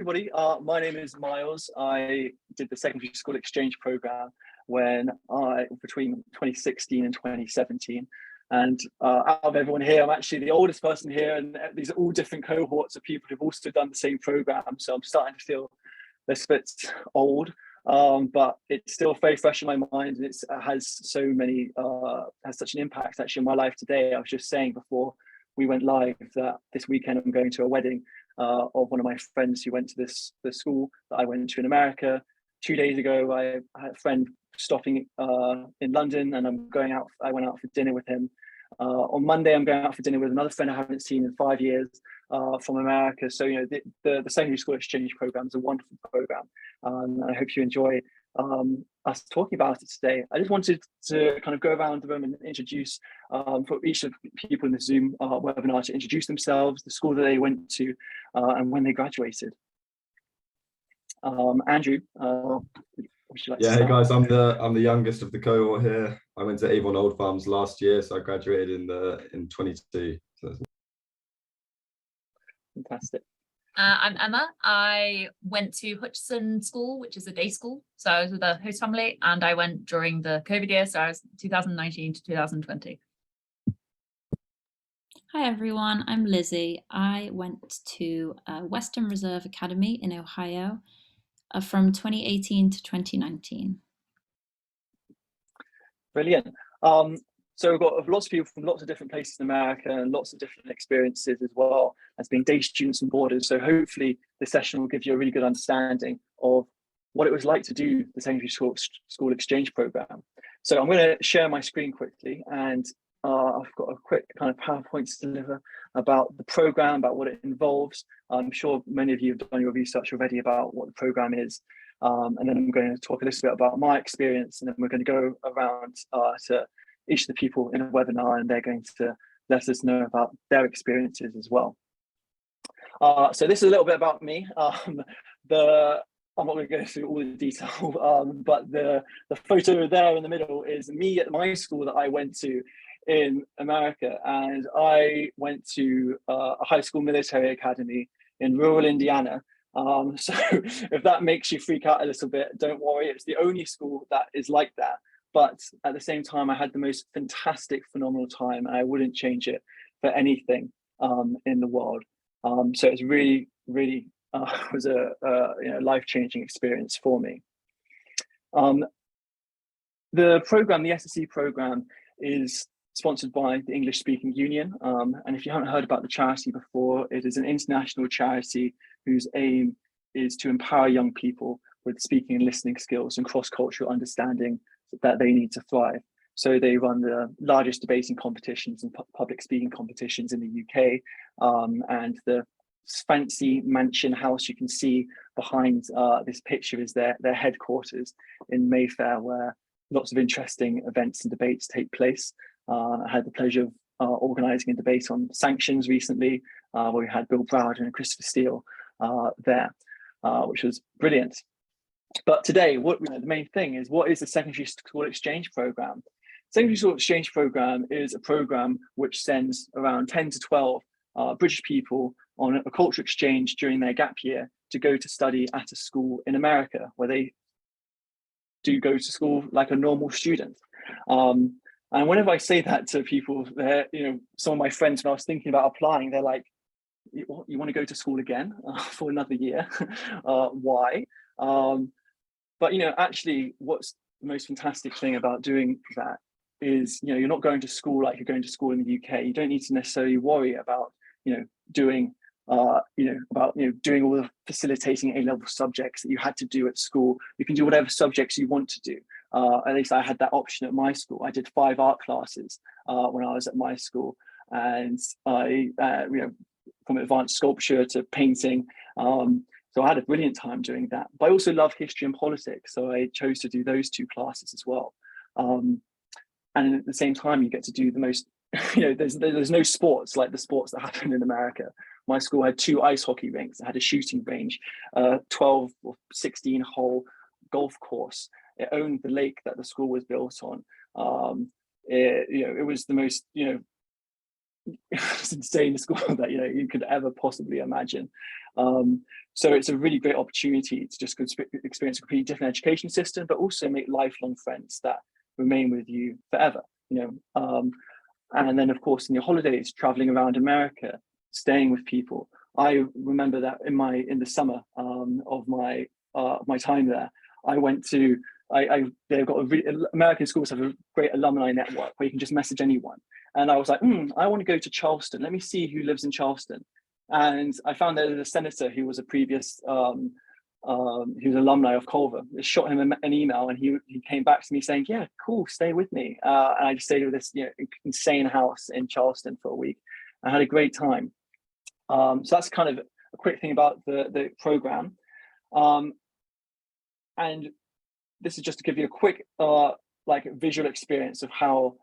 everybody. My name is Miles. I did the Secondary School Exchange program between 2016 and 2017. And out of everyone here, I'm actually the oldest person here, and these are all different cohorts of people who've also done the same program. So I'm starting to feel this bit old, but it's still very fresh in my mind, and it has such an impact actually in my life today. I was just saying before we went live that this weekend I'm going to a wedding of one of my friends who went to the school that I went to in America. 2 days ago, I had a friend stopping in London, and I went out for dinner with him. On Monday, I'm going out for dinner with another friend I haven't seen in 5 years from America. So, the Secondary School Exchange program is a wonderful program. And I hope you enjoy us talking about it today. I just wanted to kind of go around the room and introduce for each of the people in the Zoom webinar to introduce themselves, the school that they went to, and when they graduated. Andrew, would you like to start? Hey guys, I'm the youngest of the cohort here. I went to Avon Old Farms last year, so I graduated in 22. So fantastic. I'm Emma. I went to Hutchinson School, which is a day school. So I was with a host family, and I went during the COVID year, so I was 2019 to 2020. Hi everyone, I'm Lizzie. I went to Western Reserve Academy in Ohio from 2018 to 2019. Brilliant. So we've got lots of people from lots of different places in America and lots of different experiences as well as being day students and boarders. So hopefully this session will give you a really good understanding of what it was like to do the Secondary School Exchange program. So I'm going to share my screen quickly, and I've got a quick kind of PowerPoint to deliver about the program, about what it involves. I'm sure many of you have done your research already about what the program is. And then I'm going to talk a little bit about my experience, and then we're going to go around to each of the people in a webinar, and they're going to let us know about their experiences as well. So this is a little bit about me. I'm not going to go through all the detail, but the photo there in the middle is me at my school that I went to in America, and I went to a high school military academy in rural Indiana. So if that makes you freak out a little bit, don't worry, it's the only school that is like that. But at the same time, I had the most fantastic, phenomenal time, and I wouldn't change it for anything in the world. So it's really, really was a life-changing experience for me. The program, the SSE program, is sponsored by the English Speaking Union. And if you haven't heard about the charity before, it is an international charity whose aim is to empower young people with speaking and listening skills and cross-cultural understanding that they need to thrive. So they run the largest debating competitions and public speaking competitions in the UK. And the fancy mansion house you can see behind this picture is their headquarters in Mayfair, where lots of interesting events and debates take place. I had the pleasure of organising a debate on sanctions recently, where we had Bill Browder and Christopher Steele there, which was brilliant. But today, the main thing is, what is the Secondary School Exchange program? Secondary School Exchange program is a program which sends around 10 to 12 British people on a cultural exchange during their gap year to go to study at a school in America, where they do go to school like a normal student. And whenever I say that to people, some of my friends, when I was thinking about applying, they're like, you want to go to school again for another year? Why? But actually, what's the most fantastic thing about doing that is, you're not going to school like you're going to school in the UK. You don't need to necessarily worry about, doing all the facilitating A-level subjects that you had to do at school. You can do whatever subjects you want to do. At least I had that option at my school. I did 5 art classes when I was at my school, and I, from advanced sculpture to painting. So I had a brilliant time doing that. But I also love history and politics, so I chose to do those 2 classes as well. And at the same time, you get to do the most, there's no sports like the sports that happen in America. My school had 2 ice hockey rinks. It had a shooting range, 12 or 16 hole golf course. It owned the lake that the school was built on. It was the most, it's insane school that you could ever possibly imagine. So it's a really great opportunity to just experience a completely different education system, but also make lifelong friends that remain with you forever. And then of course in your holidays, traveling around America, staying with people. I remember that in the summer of my time there, I went to they've got American schools have a great alumni network where you can just message anyone. And I was like, I want to go to Charleston. Let me see who lives in Charleston. And I found that a senator who was a previous, he was an alumni of Culver. I shot him an email, and he came back to me saying, "Yeah, cool, stay with me." And I just stayed with this insane house in Charleston for a week. I had a great time. So that's kind of a quick thing about the program. And this is just to give you a quick visual experience of how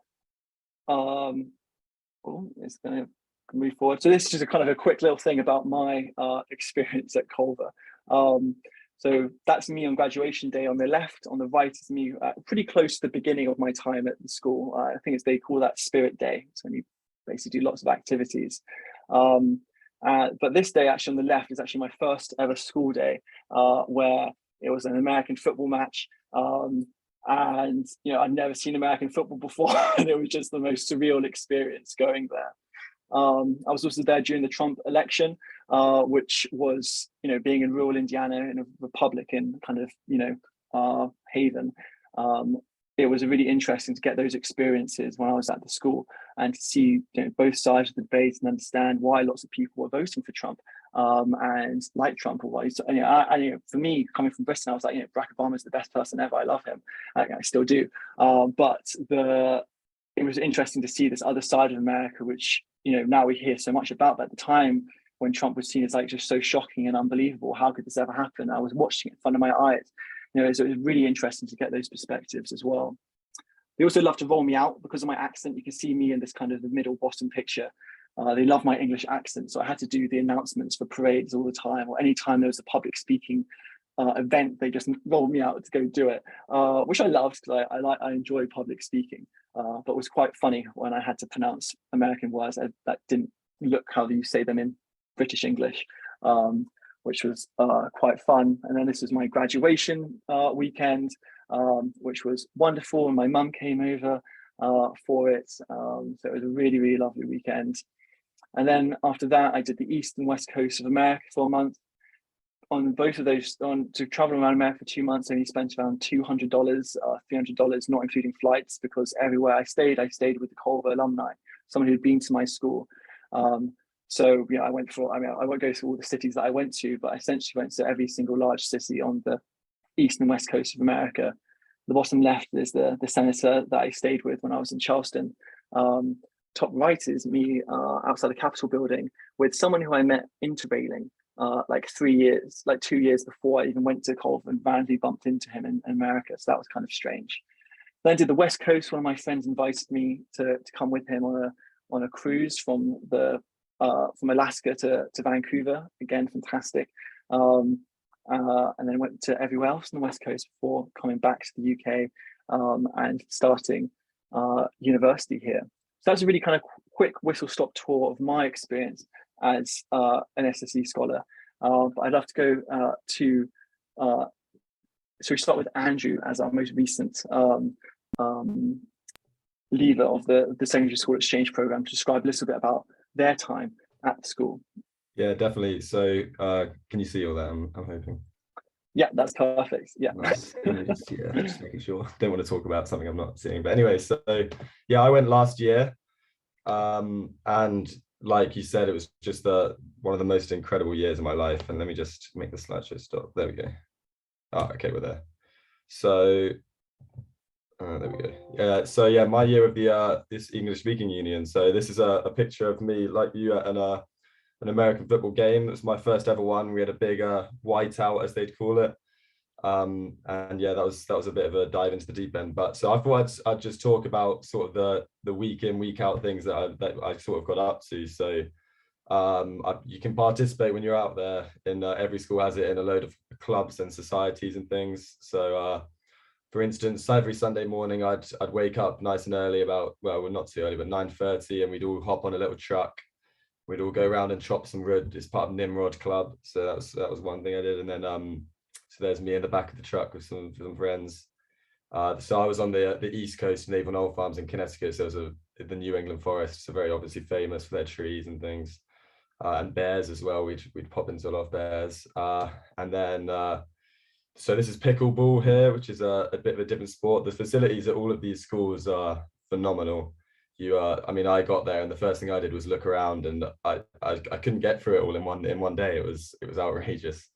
it's going to move forward. So this is just a kind of a quick little thing about my experience at Culver. So that's me on graduation day on the left. On the right is me pretty close to the beginning of my time at the school. I think they call that Spirit Day. It's when you basically do lots of activities. But this day actually on the left is actually my first ever school day, where it was an American football match. And I'd never seen American football before, and it was just the most surreal experience going there. I was also there during the Trump election, which was, being in rural Indiana in a Republican kind of, haven. It was really interesting to get those experiences when I was at the school and to see both sides of the debate and understand why lots of people were voting for Trump and like Trump. Or why. For me, coming from Bristol, I was like, Barack Obama is the best person ever. I love him. I still do. But it was interesting to see this other side of America, which now we hear so much about. But at the time when Trump was seen as just so shocking and unbelievable, how could this ever happen? I was watching it in front of my eyes. So it was really interesting to get those perspectives as well. They also love to roll me out because of my accent. You can see me in this kind of the middle bottom picture. They love my English accent, so I had to do the announcements for parades all the time, or anytime there was a public speaking event, they just rolled me out to go do it, which I loved because I enjoy public speaking. But it was quite funny when I had to pronounce American words that didn't look how you say them in British English, which was quite fun. And then this was my graduation weekend, which was wonderful, and my mum came over for it. So it was a really, really lovely weekend. And then after that, I did the East and West Coast of America for a month. On both of those, to travel around America for 2 months, I only spent around $200, $300, not including flights, because everywhere I stayed with the Culver alumni, someone who'd been to my school. So I went I won't go through all the cities that I went to, but I essentially went to every single large city on the East and West Coast of America. The bottom left is the senator that I stayed with when I was in Charleston. Top right is me outside the Capitol building with someone who I met interrailing 2 years before I even went to Culver, and randomly bumped into him in America. So that was kind of strange. Then I did the West Coast. One of my friends invited me to come with him on a cruise from Alaska to Vancouver. Again, fantastic. And then went to everywhere else on the West Coast before coming back to the UK and starting university here. So that's a really kind of quick whistle-stop tour of my experience as an SSE scholar. But I'd love to go to, so we start with Andrew as our most recent leader of the Secondary School Exchange program, to describe a little bit about their time at the school. Yeah, definitely. So can you see all that? I'm hoping. Yeah, that's perfect. Yeah. Nice. Just making sure. Don't want to talk about something I'm not seeing. But anyway, so yeah, I went last year. And like you said, it was just one of the most incredible years of my life. And let me just make the slideshow stop. There we go. Okay, we're there. So there we go. Yeah. So yeah, my year of the this English speaking union. So this is a picture of me like you at an American football game. It was my first ever one. We had a big whiteout, as they'd call it. And yeah, that was a bit of a dive into the deep end. But so I thought I'd just talk about sort of the week in, week out things that I sort of got up to. So you can participate when you're out there in every school has it in a load of clubs and societies and things. So for instance, every Sunday morning, I'd wake up nice and early, about, well, not too early, but 9:30, and we'd all hop on a little truck. We'd all go around and chop some wood. It's part of Nimrod Club, so that was one thing I did. And then so there's me in the back of the truck with some friends. So I was on the East Coast, Naval Knoll Farms in Connecticut. So it was the New England forests, so very obviously famous for their trees and things, and bears as well. We'd pop into a lot of bears, and then. So this is pickleball here, which is a bit of a different sport. The facilities at all of these schools are phenomenal. I mean, I got there and the first thing I did was look around, and I couldn't get through it all in one day. It was outrageous.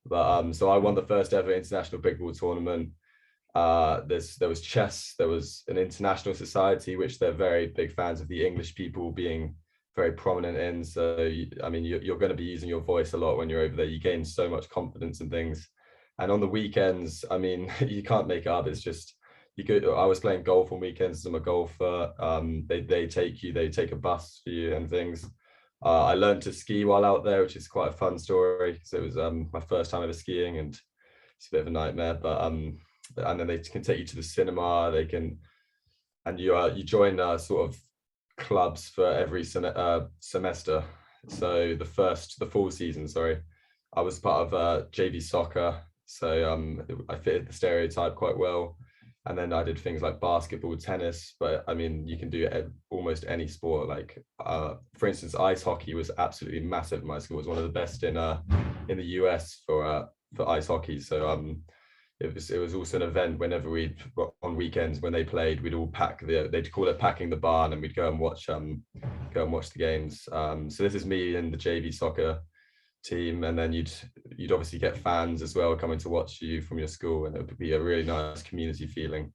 But so I won the first ever international pickleball tournament. There was chess. There was an international society, which they're very big fans of the English people being very prominent in. So I mean, you're going to be using your voice a lot when you're over there. You gain so much confidence and things. And on the weekends, I mean, you can't make it up. It's just, I was playing golf on weekends. I'm a golfer. They take a bus for you and things. I learned to ski while out there, which is quite a fun story, because it was my first time ever skiing, and it's a bit of a nightmare. But and then they can take you to the cinema. They can, and you join sort of clubs for every semester. So the fall season, sorry, I was part of JV soccer. So I fitted the stereotype quite well. And then I did things like basketball, tennis, but I mean, you can do almost any sport. Like, for instance, ice hockey was absolutely massive. My school was one of the best in the US for ice hockey. So it was also an event whenever on weekends when they played, we'd all they'd call it packing the barn, and we'd go and watch the games. So this is me in the JV soccer team, and then you'd obviously get fans as well coming to watch you from your school, and it would be a really nice community feeling.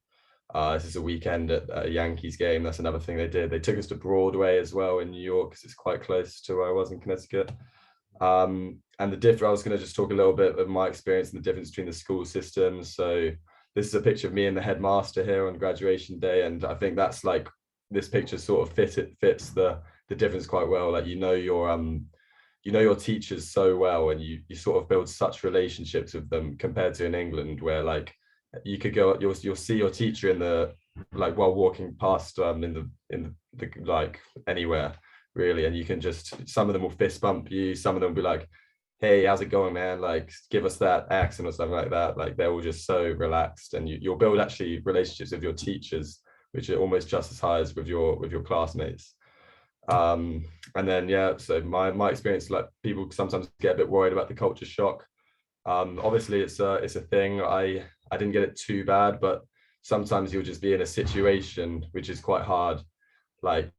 This is a weekend at a Yankees game. That's another thing they did. They took us to Broadway as well in New York, because it's quite close to where I was in Connecticut. And I was going to just talk a little bit of my experience and the difference between the school systems. So this is a picture of me and the headmaster here on graduation day, and I think that's like, this picture sort of fits the difference quite well. Like, your teachers so well, and you sort of build such relationships with them, compared to in England, where like you could go, you'll see your teacher in the, like, while walking past in the like anywhere really, and you can just, some of them will fist bump you, some of them will be like, hey, how's it going, man, like give us that accent or something like that. Like, they're all just so relaxed, and you'll build actually relationships with your teachers, which are almost just as high as with your classmates. And then so my experience, like, people sometimes get a bit worried about the culture shock. Obviously it's a thing. I didn't get it too bad, but sometimes you'll just be in a situation which is quite hard. Like,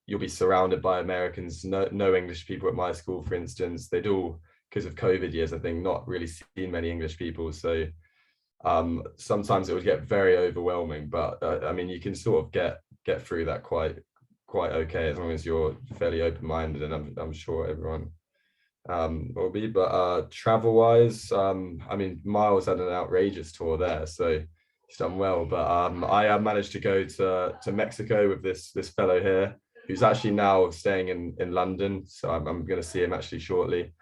you'll be surrounded by Americans, no English people at my school, for instance. They'd all, because of COVID years, I think, not really seen many English people. So sometimes it would get very overwhelming, but I mean, you can sort of get through that quite okay, as long as you're fairly open-minded, and I'm sure everyone will be. But travel wise, I mean, Miles had an outrageous tour there, so he's done well. But I managed to go to Mexico with this fellow here, who's actually now staying in London, so I'm going to see him actually shortly.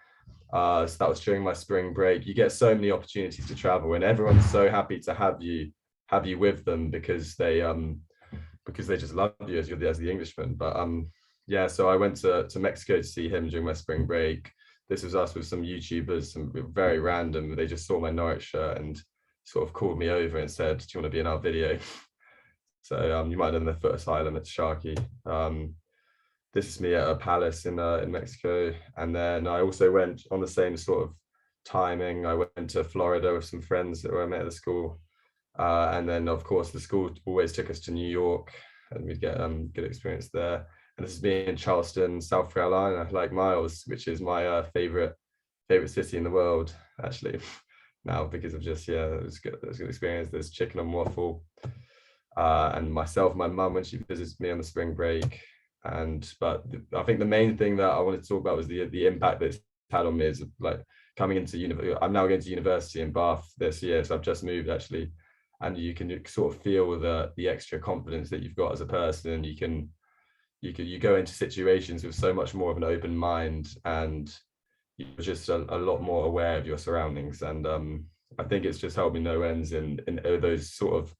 So that was during my spring break. You get so many opportunities to travel, and everyone's so happy to have you with them, because they just love you as the Englishman. But so I went to Mexico to see him during my spring break. This was us with some YouTubers, some very random. They just saw my Norwich shirt and sort of called me over and said, do you want to be in our video? So you might know the Foot Asylum at Sharky. This is me at a palace in Mexico. And then I also went on the same sort of timing. I went to Florida with some friends that I met at the school. And then, of course, the school always took us to New York, and we'd get good experience there. And this is me in Charleston, South Carolina, like Miles, which is my favorite city in the world, actually, now, because of just, it was good experience. There's chicken and waffle. And myself, my mum, when she visits me on the spring break. But I think the main thing that I wanted to talk about was the impact that it's had on me, is like coming into I'm now going to university in Bath this year, so I've just moved actually. And you can sort of feel the extra confidence that you've got as a person. You go into situations with so much more of an open mind, and you're just a lot more aware of your surroundings. And I think it's just helped me no ends in those sort of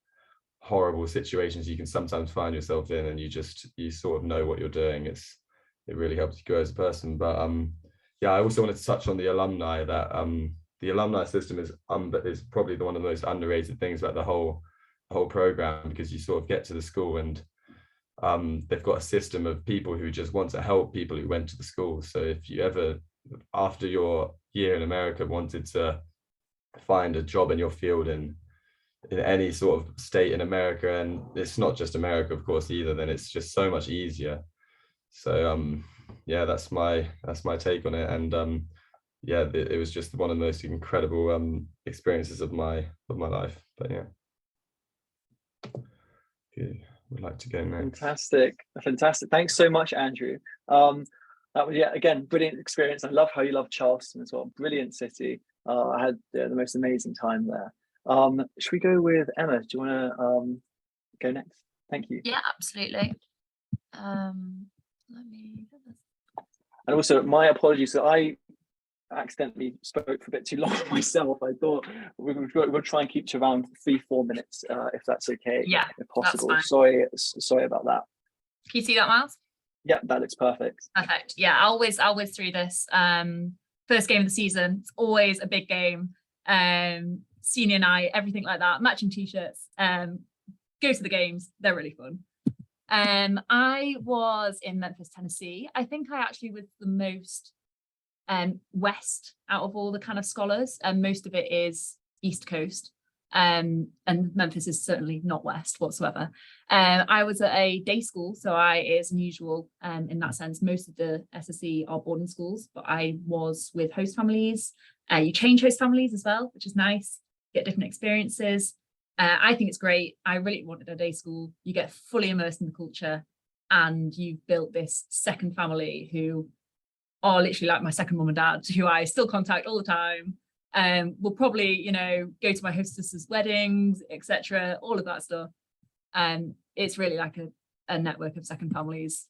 horrible situations you can sometimes find yourself in, and you sort of know what you're doing. It really helps you grow as a person. But yeah, I also wanted to touch on the alumni, that the alumni system is probably one of the most underrated things about the whole program, because you sort of get to the school and they've got a system of people who just want to help people who went to the school. So if you ever, after your year in America, wanted to find a job in your field in any sort of state in America, and it's not just America, of course, either, then it's just so much easier. So yeah, that's my take on it. And yeah, it was just one of the most incredible experiences of my life. But yeah, if would like to go next. Fantastic. Thanks so much, Andrew. That was, yeah, again, brilliant experience. I love how you love Charleston as well. Brilliant city. I had the most amazing time there. Should we go with Emma? Do you want to go next? Thank you. Yeah, absolutely. Let me get this. And also, my apologies. So I accidentally spoke for a bit too long myself. I thought we'll try and keep to around 3-4 minutes, if that's okay. Yeah, if possible. that's fine. Sorry about that. Can you see that, Miles? Yeah, that looks perfect. Perfect. Yeah, I'll whiz through this. First game of the season. It's always a big game. Senior night, everything like that. Matching t-shirts. Go to the games. They're really fun. I was in Memphis, Tennessee. I think I actually was the most west out of all the kind of scholars, and most of it is East Coast. And Memphis is certainly not west whatsoever. I was at a day school, so I is unusual in that sense. Most of the SSE are boarding schools, but I was with host families. You change host families as well, which is nice. Get different experiences. I think it's great. I really wanted a day school. You get fully immersed in the culture, and you've built this second family who are literally like my second mum and dad, who I still contact all the time. We'll probably, you know, go to my hostesses' weddings, etc., all of that stuff. It's really like a network of second families.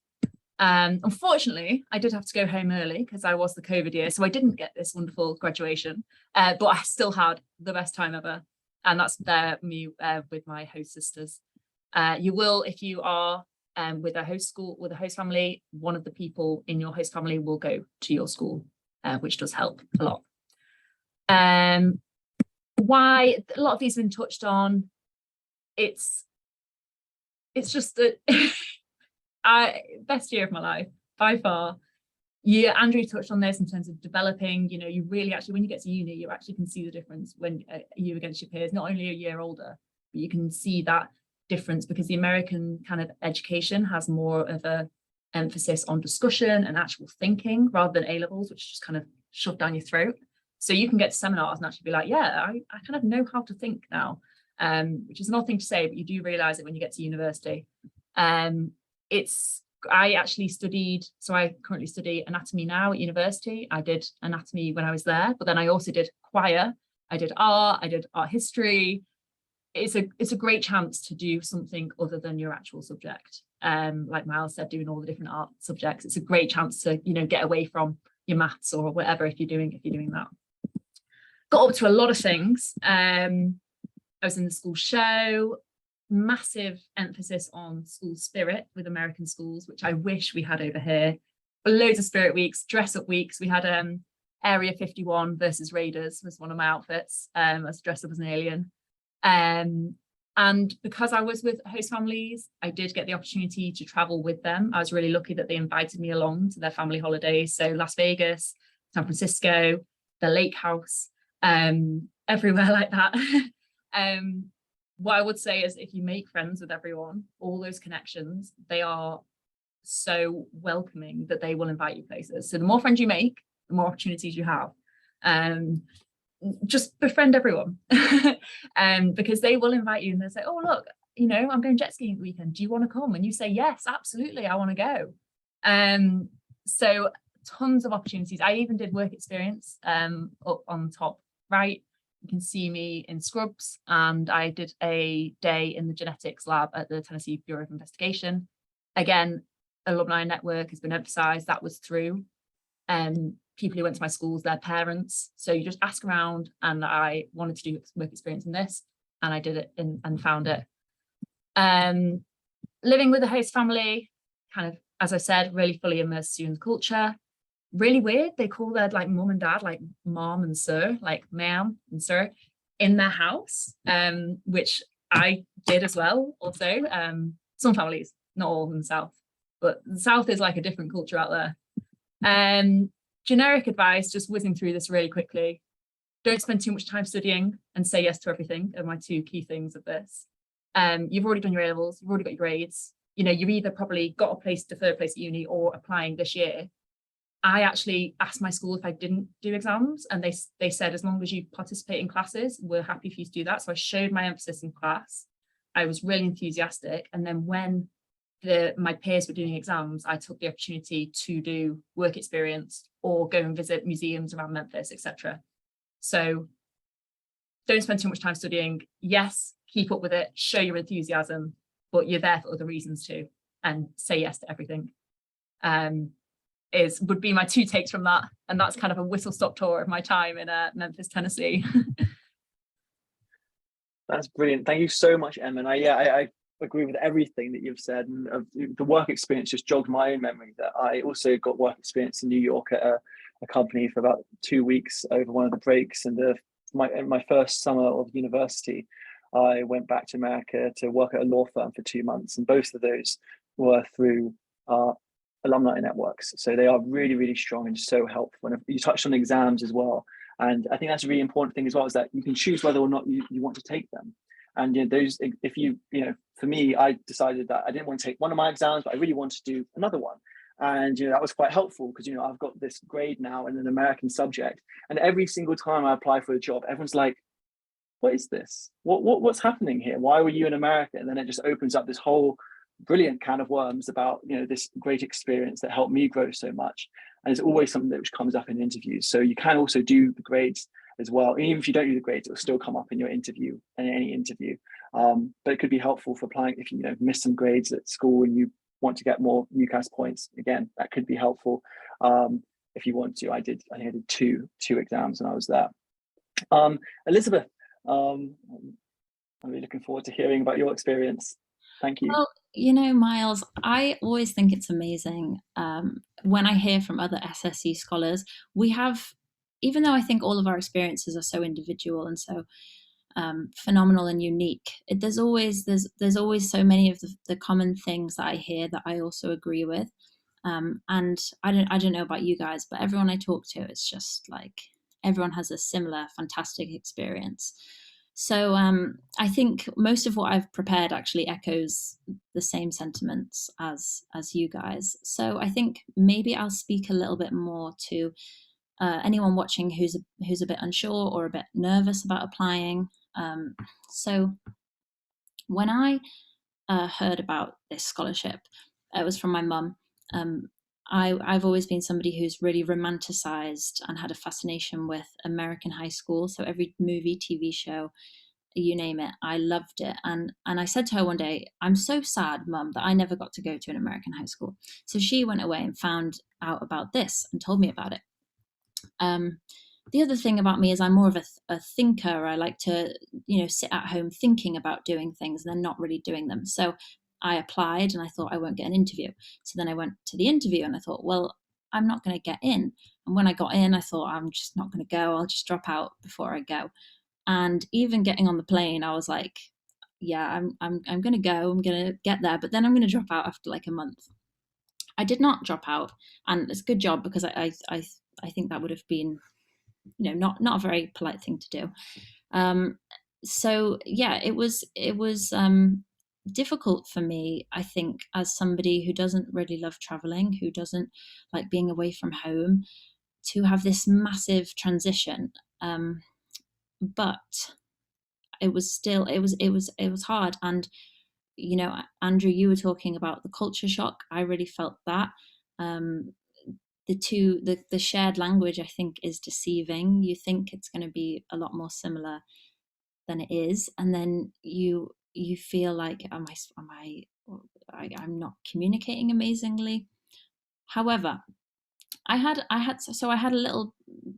Unfortunately, I did have to go home early because I was the COVID year, so I didn't get this wonderful graduation, but I still had the best time ever. And that's me with my host sisters. You will, if you are with a host school, with a host family, one of the people in your host family will go to your school, which does help a lot. Why a lot of these have been touched on. It's just that best year of my life by far. Yeah, Andrew touched on this in terms of developing. You know, you really actually, when you get to uni, you actually can see the difference when you against your peers, not only a year older, but you can see that difference because the American kind of education has more of a emphasis on discussion and actual thinking rather than A-levels, which just kind of shoved down your throat. So you can get to seminars and actually be like, yeah, I kind of know how to think now, which is an odd thing to say, but you do realize it when you get to university. I actually studied, so I currently study anatomy now at university. I did anatomy when I was there, but then I also did choir, I did art history. It's a great chance to do something other than your actual subject. Like Miles said, doing all the different art subjects, it's a great chance to, you know, get away from your maths or whatever if you're doing that. Got up to a lot of things. I was in the school show. Massive emphasis on school spirit with American schools, which I wish we had over here. But loads of spirit weeks, dress up weeks. We had Area 51 versus Raiders was one of my outfits. I was dressed up as an alien. And because I was with host families, I did get the opportunity to travel with them. I was really lucky that they invited me along to their family holidays. So Las Vegas, San Francisco, the lake house, everywhere like that. What I would say is if you make friends with everyone, all those connections, they are so welcoming that they will invite you places. So the more friends you make, the more opportunities you have. Just befriend everyone because they will invite you and they'll say, oh, look, you know, I'm going jet skiing the weekend. Do you want to come? And you say, yes, absolutely, I want to go. So tons of opportunities. I even did work experience up on top right. You can see me in scrubs, and I did a day in the genetics lab at the Tennessee Bureau of Investigation. Again, alumni network has been emphasized. That was through people who went to my schools, their parents. So you just ask around, and I wanted to do work experience in this, and I did it and found it. Living with a host family, kind of, as I said, really fully immersed you in the culture. Really weird. They call their like mum and dad like mom and sir, like ma'am and sir, in their house, which I did as well. Also, some families, not all in the South, but the South is like a different culture out there. Generic advice, just whizzing through this really quickly. Don't spend too much time studying, and say yes to everything are my two key things of this. You've already done your A-levels, you've already got your grades. You know, you've either probably got a place, deferred place at uni, or applying this year. I actually asked my school if I didn't do exams, and they said, as long as you participate in classes, we're happy for you to do that. So I showed my emphasis in class. I was really enthusiastic. And then when my peers were doing exams, I took the opportunity to do work experience or go and visit museums around Memphis, etc. So don't spend too much time studying. Yes, keep up with it, show your enthusiasm, but you're there for other reasons too, and say yes to everything. Would be my two takes from that, and that's kind of a whistle-stop tour of my time in Memphis, Tennessee. That's brilliant. Thank you so much, Emma. And I agree with everything that you've said. And the work experience just jogged my own memory that I also got work experience in New York at a company for about 2 weeks over one of the breaks. And my first summer of university, I went back to America to work at a law firm for 2 months. And both of those were through alumni networks. So they are really, really strong and so helpful. And you touched on exams as well. And I think that's a really important thing as well, is that you can choose whether or not you want to take them. And those, if for me, I decided that I didn't want to take one of my exams, but I really wanted to do another one. And that was quite helpful because I've got this grade now in an American subject. And every single time I apply for a job, everyone's like, what is this? What's happening here? Why were you in America? And then it just opens up this whole brilliant can of worms about this great experience that helped me grow so much. And it's always something that which comes up in interviews. So you can also do the grades as well. And even if you don't do the grades, it will still come up in your interview, in any interview. But it could be helpful for applying if you miss some grades at school and you want to get more UCAS points. Again, that could be helpful if you want to. I think I did two exams when I was there. Elizabeth, I'm really looking forward to hearing about your experience. Thank you. Well, Miles, I always think it's amazing when I hear from other SSE scholars. We have, even though I think all of our experiences are so individual and so phenomenal and unique, there's always so many of the common things that I hear that I also agree with. And I don't know about you guys, but everyone I talk to, it's just like everyone has a similar fantastic experience. So I think most of what I've prepared actually echoes the same sentiments as you guys. So I think maybe I'll speak a little bit more to anyone watching who's a bit unsure or a bit nervous about applying. So when I heard about this scholarship, it was from my mum. I've always been somebody who's really romanticized and had a fascination with American high school. So every movie, TV show, you name it, I loved it. And I said to her one day, I'm so sad, Mum, that I never got to go to an American high school. So she went away and found out about this and told me about it. The other thing about me is I'm more of a thinker. I like to, sit at home thinking about doing things and then not really doing them. So I applied and I thought I won't get an interview. So then I went to the interview and I thought, well, I'm not going to get in. And when I got in, I thought, I'm just not going to go. I'll just drop out before I go. And even getting on the plane, I was like, yeah, I'm going to go. I'm going to get there, but then I'm going to drop out after like a month. I did not drop out, and it's a good job because I think that would have been, not a very polite thing to do. So yeah, it was difficult for me, I think, as somebody who doesn't really love traveling, who doesn't like being away from home, to have this massive transition. But it was hard. And Andrew, you were talking about the culture shock. I really felt that. The shared language, I think, is deceiving. You think it's going to be a lot more similar than it is, and then you feel like, I'm not communicating amazingly. However, I had a little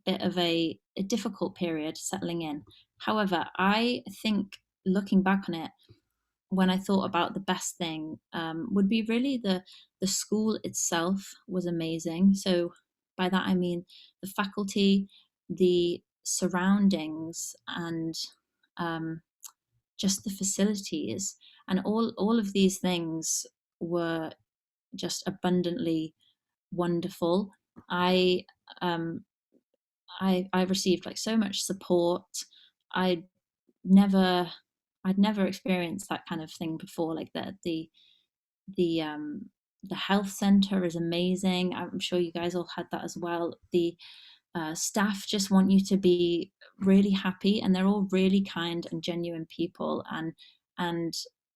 bit of a difficult period settling in. However, I think looking back on it, when I thought about the best thing, would be really the school itself was amazing. So by that I mean the faculty, the surroundings, and just the facilities, and all of these things were just abundantly wonderful. I received like so much support. I'd never experienced that kind of thing before. Like the health center is amazing. I'm sure you guys all had that as well. The staff just want you to be really happy, and they're all really kind and genuine people. And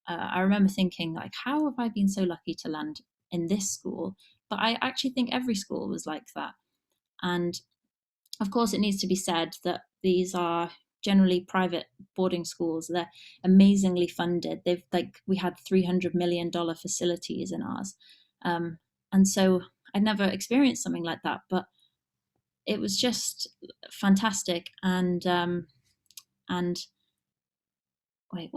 I remember thinking, like, how have I been so lucky to land in this school? But I actually think every school was like that. And of course, it needs to be said that these are generally private boarding schools. They're amazingly funded. We had $300 million facilities in ours. And so I'd never experienced something like that, but it was just fantastic. And wait,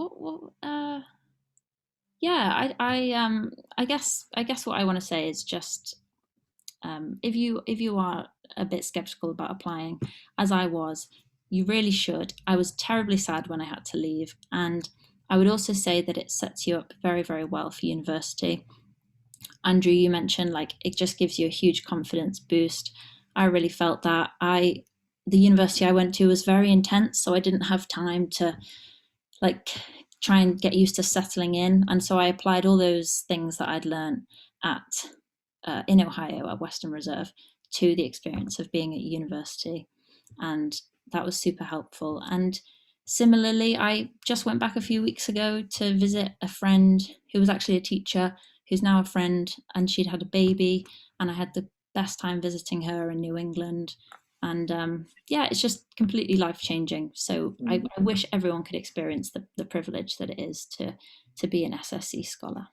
yeah, I guess what I want to say is just, if you are a bit skeptical about applying, as I was, you really should. I was terribly sad when I had to leave, and I would also say that it sets you up very, very well for university. Andrew, you mentioned like it just gives you a huge confidence boost. I really felt that. The university I went to was very intense, so I didn't have time to like try and get used to settling in, and so I applied all those things that I'd learned in Ohio at Western Reserve to the experience of being at university, and that was super helpful. And similarly, I just went back a few weeks ago to visit a friend who was actually a teacher, who's now a friend, and she'd had a baby, and I had the best time visiting her in New England. And yeah, it's just completely life-changing. So I wish everyone could experience the privilege that it is to be an SSE scholar.